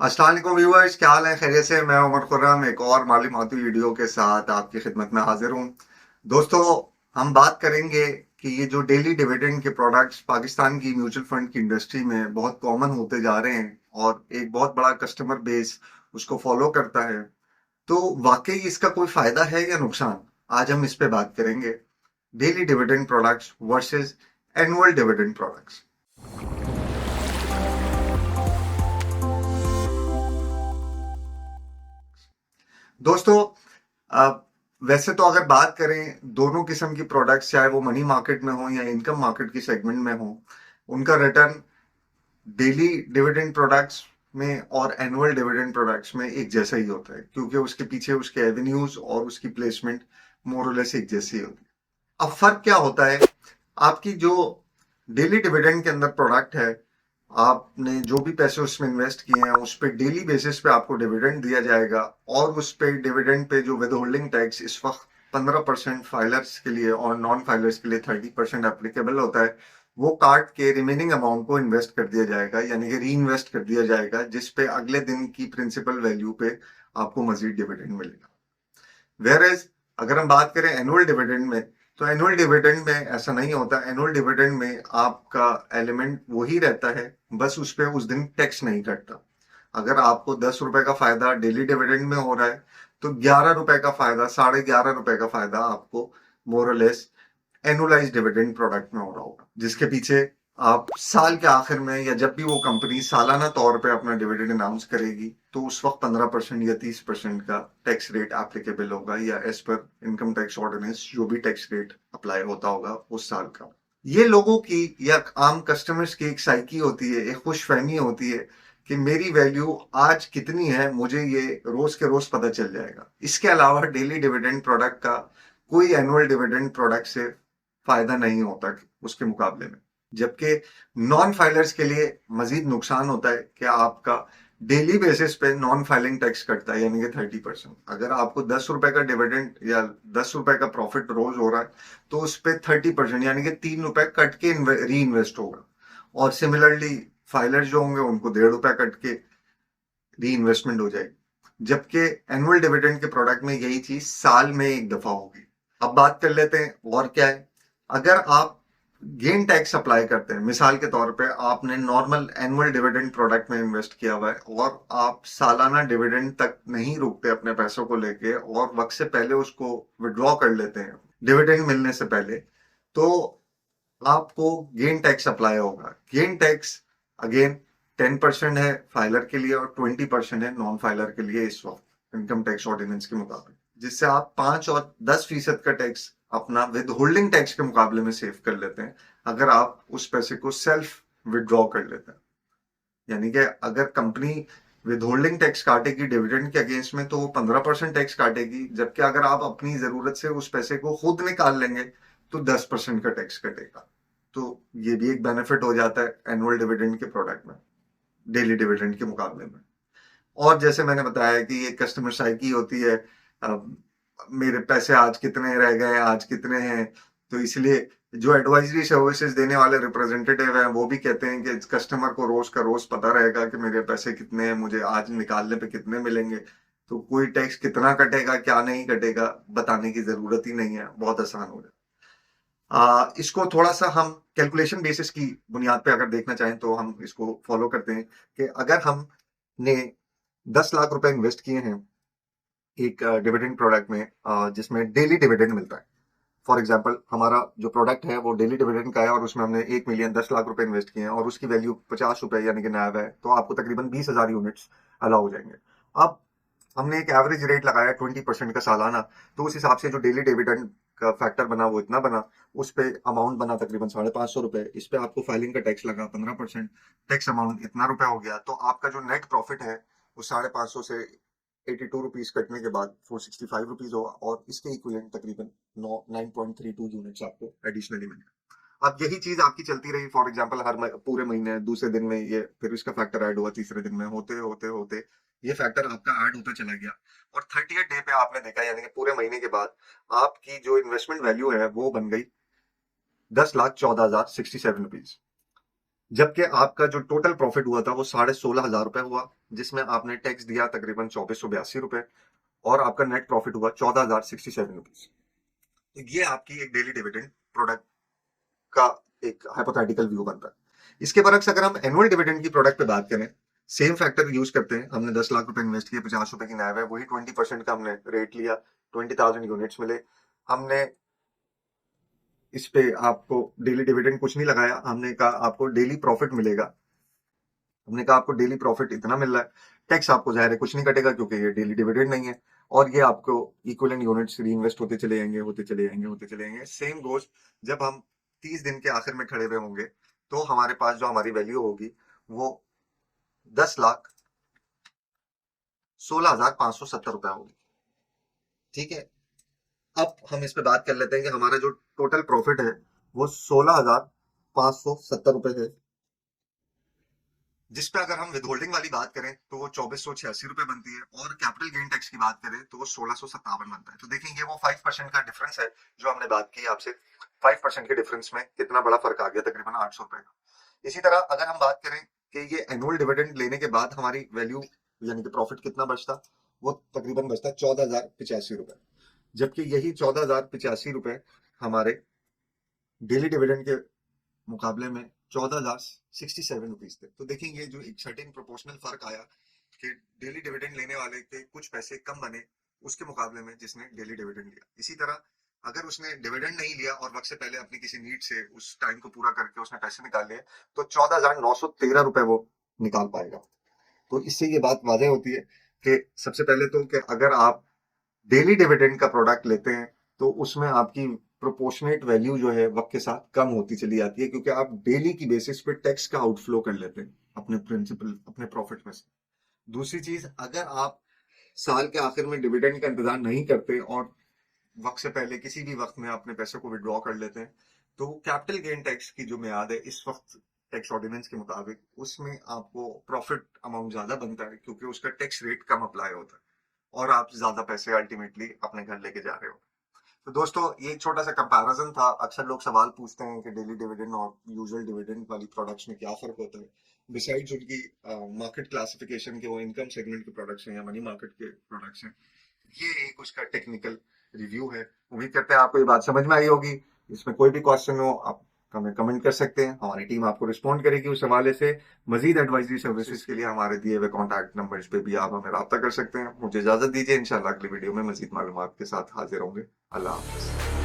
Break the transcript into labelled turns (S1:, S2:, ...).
S1: अस्सलाम वालेकुम व्यूअर्स, क्या हाल है? खैरियत से? मैं उमर खुर्रम एक और मालूमाती वीडियो के साथ आपकी खिदमत में हाजिर हूँ। दोस्तों, हम बात करेंगे कि ये जो डेली डिविडेंड के प्रोडक्ट्स पाकिस्तान की म्यूचुअल फंड की इंडस्ट्री में बहुत कॉमन होते जा रहे हैं और एक बहुत बड़ा कस्टमर बेस उसको फॉलो करता है, तो वाकई इसका कोई फायदा है या नुकसान? आज हम इस पे बात करेंगे। Daily dividend products versus annual dividend products. दोस्तों, वैसे तो अगर बात करें दोनों किस्म की प्रोडक्ट्स, चाहे वो मनी मार्केट में हो या इनकम मार्केट की सेगमेंट में हो, उनका रिटर्न डेली डिविडेंड प्रोडक्ट्स में और एनुअल डिविडेंड प्रोडक्ट्स में एक जैसा ही होता है, क्योंकि उसके पीछे उसके एवेन्यूज और उसकी प्लेसमेंट मोरलेस एक जैसी होती है। अब फर्क क्या होता है? आपकी जो डेली डिविडेंड के अंदर प्रोडक्ट है, आपने जो भी पैसे उसमें इन्वेस्ट किए हैं उस पे डेली बेसिस पे आपको डिविडेंड दिया जाएगा, और उस पे डिविडेंड पे जो विद होल्डिंग टैक्स इस वक्त 15% फाइलर्स के लिए और नॉन फाइलर्स के लिए 30% एप्लीकेबल होता है, वो काट के रिमेनिंग अमाउंट को इन्वेस्ट कर दिया जाएगा, यानी कि री इन्वेस्ट कर दिया जाएगा, जिसपे अगले दिन की प्रिंसिपल वैल्यू पे आपको मजीद डिविडेंड मिलेगा। वेयर एज अगर हम बात करें एनुअल डिविडेंड में, तो एनुअल डिविडेंड में ऐसा नहीं होता। एनुअल डिविडेंड में आपका एलिमेंट वही रहता है, बस उस पे उस दिन टैक्स नहीं कटता। अगर आपको 10 रुपए का फायदा डेली डिविडेंड में हो रहा है, तो 11 रुपए का फायदा, 11.5 रुपए का फायदा आपको मोरलेस एनुअलाइज डिविडेंड प्रोडक्ट में हो रहा होगा, जिसके पीछे आप साल के आखिर में या जब भी वो कंपनी सालाना तौर पे अपना डिविडेंड अनाउंस करेगी, तो उस वक्त 15% या 30% का टैक्स रेट एप्लीकेबल होगा, या as per income tax ordinance जो भी टैक्स रेट अप्लाई होता होगा उस साल का। ये लोगों की या आम कस्टमर्स की एक साइकी होती है, एक खुश फहमी होती है कि मेरी वैल्यू आज कितनी है, मुझे ये रोज के रोज पता चल जाएगा। इसके अलावा डेली डिविडेंड प्रोडक्ट का कोई एनुअल डिविडेंड प्रोडक्ट से फायदा नहीं होता उसके मुकाबले में। जबकि नॉन फाइलर्स के लिए मजीद नुकसान होता है कि आपका डेली बेसिस पे नॉन फाइलिंग टैक्स कटता है, यानी कि 30%। अगर आपको 10 रुपए का डिविडेंड या 10 रुपए का प्रॉफिट रोज हो रहा है, तो उस पर 30% यानी कि 3 रुपए कट के री इन्वेस्ट होगा। और सिमिलरली फाइलर्स जो होंगे उनको 1.5 रुपया कट के री इन्वेस्टमेंट हो जाएगी। जबकि एनुअल डिविडेंड के प्रोडक्ट में यही चीज साल में एक दफा होगी। अब बात कर लेते हैं और क्या है। अगर आप गेन टैक्स अप्लाई करते हैं, मिसाल के तौर पे आपने नॉर्मल एनुअल डिविडेंड प्रोडक्ट में इन्वेस्ट किया हुआ है और आप सालाना डिविडेंड तक नहीं रुकते अपने पैसों को लेके और वक्त से पहले उसको विड्रॉ कर लेते हैं डिविडेंड मिलने से पहले, तो आपको गेन टैक्स अप्लाई होगा। गेन टैक्स अगेन 10% है फाइलर के लिए और 20% है नॉन फाइलर के लिए इस वक्त इनकम टैक्स ऑर्डिनेंस के मुताबिक, जिससे आप 5 और 10% का टैक्स अपना विद होल्डिंग टैक्स के मुकाबले में सेव कर लेते हैं, अगर आप उस पैसे को सेल्फ विड्रॉ कर लेते हैं। यानी कि अगर कंपनी विद होल्डिंग टैक्स काटेगी डिविडेंड के अगेंस्ट में, तो वो 15% टैक्स काटेगी, जबकि अगर आप अपनी जरूरत से उस पैसे को खुद निकाल लेंगे तो 10% का टैक्स कटेगा। तो ये भी एक बेनिफिट हो जाता है एनुअल डिविडेंड के प्रोडक्ट में डेली डिविडेंड के मुकाबले में। और जैसे मैंने बताया कि ये कस्टमर साइकी होती है, अब मेरे पैसे आज कितने रह गए, आज कितने हैं, तो इसलिए जो एडवाइजरी सर्विसेज देने वाले रिप्रेजेंटेटिव हैं वो भी कहते हैं कि कस्टमर को रोज का रोज पता रहेगा कि मेरे पैसे कितने हैं, मुझे आज निकालने पे कितने मिलेंगे, तो कोई टैक्स कितना कटेगा क्या नहीं कटेगा बताने की जरूरत ही नहीं है, बहुत आसान हो जाए। इसको थोड़ा सा हम कैलकुलेशन बेसिस की बुनियाद पे अगर देखना चाहें तो हम इसको फॉलो करते हैं कि अगर हमने 10 लाख रुपए इन्वेस्ट किए हैं एक डिविडेंड प्रोडक्ट में, जिसमें डेली डिविडेंड मिलता है। फॉर एग्जाम्पल हमारा जो प्रोडक्ट है वो डेली डिविडेंड का है और उसमें हमने 1 मिलियन 10 लाख रुपए इन्वेस्ट किए हैं और उसकी वैल्यू 50 रुपए यानी कि नायब है, तो आपको तकरीबन 20,000 यूनिट्स अलाउ हो जाएंगे। अब हमने एक एवरेज रेट लगाया 20% का सालाना, तो उस हिसाब से जो डेली डिविडेंड का फैक्टर बना वो इतना बना, उस पे अमाउंट बना तकरीबन 550 रुपए, इस पे आपको फाइलिंग का टैक्स लगा 15%, टैक्स अमाउंट इतना रुपया हो गया, तो आपका जो नेट प्रॉफिट है वो 550 से 82 रुपीज कटने के बाद 465 रुपीज होगा, और इसके इक्विवेलेंट तकरीबन 9.32 यूनिट्स आपको एडिशनली मिलेगा। अब यही चीज आपकी चलती रही फॉर एग्जांपल हर पूरे महीने दूसरे दिन में, ये फिर इसका फैक्टर ऐड हुआ तीसरे दिन में, होते होते होते ये फैक्टर आपका ऐड होता चला गया, और 30th डे पे आपने देखा, यानी कि पूरे महीने के बाद आपकी जो इन्वेस्टमेंट वैल्यू है वो बन गई 10,14,067 रुपीज। जबकि आपका जो टोटल प्रॉफिट हुआ था वो 16,500 रुपए हुआ, जिसमें आपने टैक्स दिया तकरीबन 2482 रुपए, और आपका नेट प्रॉफिट हुआ 14,067 रुपीज। तो ये आपकी एक डेली डिविडेंड प्रोडक्ट का एक हाइपोथेटिकल व्यू बनता है। इसके बरक्स अगर हम एनुअल डिविडेंड की प्रोडक्ट पे बात करें, सेम फैक्टर यूज करते हैं। हमने 10 लाख रुपए इन्वेस्ट किए, 50 रुपए की नाव है, वही 20% का हमने रेट लिया, 20,000 यूनिट्स मिले। हमने इस पे आपको डेली डिविडेंड कुछ नहीं लगाया, हमने कहा आपको डेली प्रॉफिट मिलेगा। हमने कहा आपको डेली प्रॉफिट इतना मिल रहा है, टैक्स आपको जाहिर है कुछ नहीं कटेगा क्योंकि ये डेली डिविडेंड नहीं है, और ये आपको इक्विवेलेंट यूनिट्स री इन्वेस्ट होते चले जाएंगे, होते चले जाएंगे, होते चले जाएंगे। सेम गोज जब हम 30 दिन के आखिर में खड़े हुए होंगे, तो हमारे पास जो हमारी वैल्यू होगी वो 10,16,570 रुपया होगी। ठीक है, अब हम इस पे बात कर लेते हैं कि हमारा जो टोटल प्रॉफिट है वो 16,570 रुपए है, जिसपे अगर हम विदहोल्डिंग वाली बात करें तो वो 2486 रुपए बनती है, और कैपिटल गेन टैक्स की बात करें तो वो 1657 बनता है। तो देखिए ये वो 5% का डिफरेंस है जो हमने बात की आपसे। 5% के डिफरेंस में कितना बड़ा फर्क आ गया, तकरीबन 800 रुपए का। इसी तरह अगर हम बात करें कि ये एनुअल डिविडेंड लेने के बाद हमारी वैल्यू यानी कि प्रॉफिट कितना बचता, वो तकरीबन बचता 14,085 रुपए, जबकि यही 14,085 रुपए हमारे डेली डिविडेंड के मुकाबले में 14,067 रुपीज थे। तो देखिए ये जो एक सर्टेन प्रोपोर्शनल फर्क आया कि डेली डिविडेंड लेने वाले के कुछ पैसे कम बने उसके मुकाबले में जिसने डेली डिविडेंड लिया। इसी तरह अगर उसने डिविडेंड नहीं लिया और वक्त से पहले अपनी किसी नीड से उस टाइम को पूरा करके उसने पैसे निकाल लिए, तो 14,913 रुपए वो निकाल पाएगा। तो इससे ये बात वाजह होती है कि सबसे पहले तो कि अगर आप डेली डिविडेंड का प्रोडक्ट लेते हैं तो उसमें आपकी प्रोपोर्शनेट वैल्यू जो है वक्त के साथ कम होती चली जाती है, क्योंकि आप डेली की बेसिस पे टैक्स का आउटफ्लो कर लेते हैं अपने प्रिंसिपल अपने प्रॉफिट में से। दूसरी चीज, अगर आप साल के आखिर में डिविडेंड का इंतजार नहीं करते और वक्त से पहले किसी भी वक्त में अपने पैसे को विड्रॉ कर लेते हैं, तो कैपिटल गेन टैक्स की जो मियाद है इस वक्त टैक्स ऑर्डिनेंस के मुताबिक, उसमें आपको प्रॉफिट अमाउंट ज्यादा बनता है क्योंकि उसका टैक्स रेट कम अप्लाई होता है और आप ज्यादा पैसे अल्टीमेटली अपने घर लेके जा रहे हो। तो दोस्तों ये एक छोटा सा कंपैरिजन था। अक्सर लोग सवाल पूछते हैं कि डेली डिविडेंड और यूजुअल डिविडेंड वाली प्रोडक्ट्स में क्या फर्क होता है, बिसाइड्स उनकी मार्केट क्लासिफिकेशन के वो इनकम सेगमेंट के प्रोडक्ट्स हैं या मनी मार्केट के प्रोडक्ट्स हैं। ये एक उसका टेक्निकल रिव्यू है। उम्मीद करते हैं आपको ये बात समझ में आई होगी। इसमें कोई भी क्वेश्चन हो आप हमें कमेंट कर सकते हैं, हमारी टीम आपको रिस्पॉन्ड करेगी उस हवाले से। मजीद एडवाइजरी सर्विसेज के लिए हमारे दिए हुए कॉन्टैक्ट नंबर्स पे भी आप हमें रब्ता कर सकते हैं। मुझे इजाजत दीजिए, इंशाल्लाह अगली वीडियो में मजीद मालूमात के साथ हाजिर होंगे। अल्लाह हाफिज।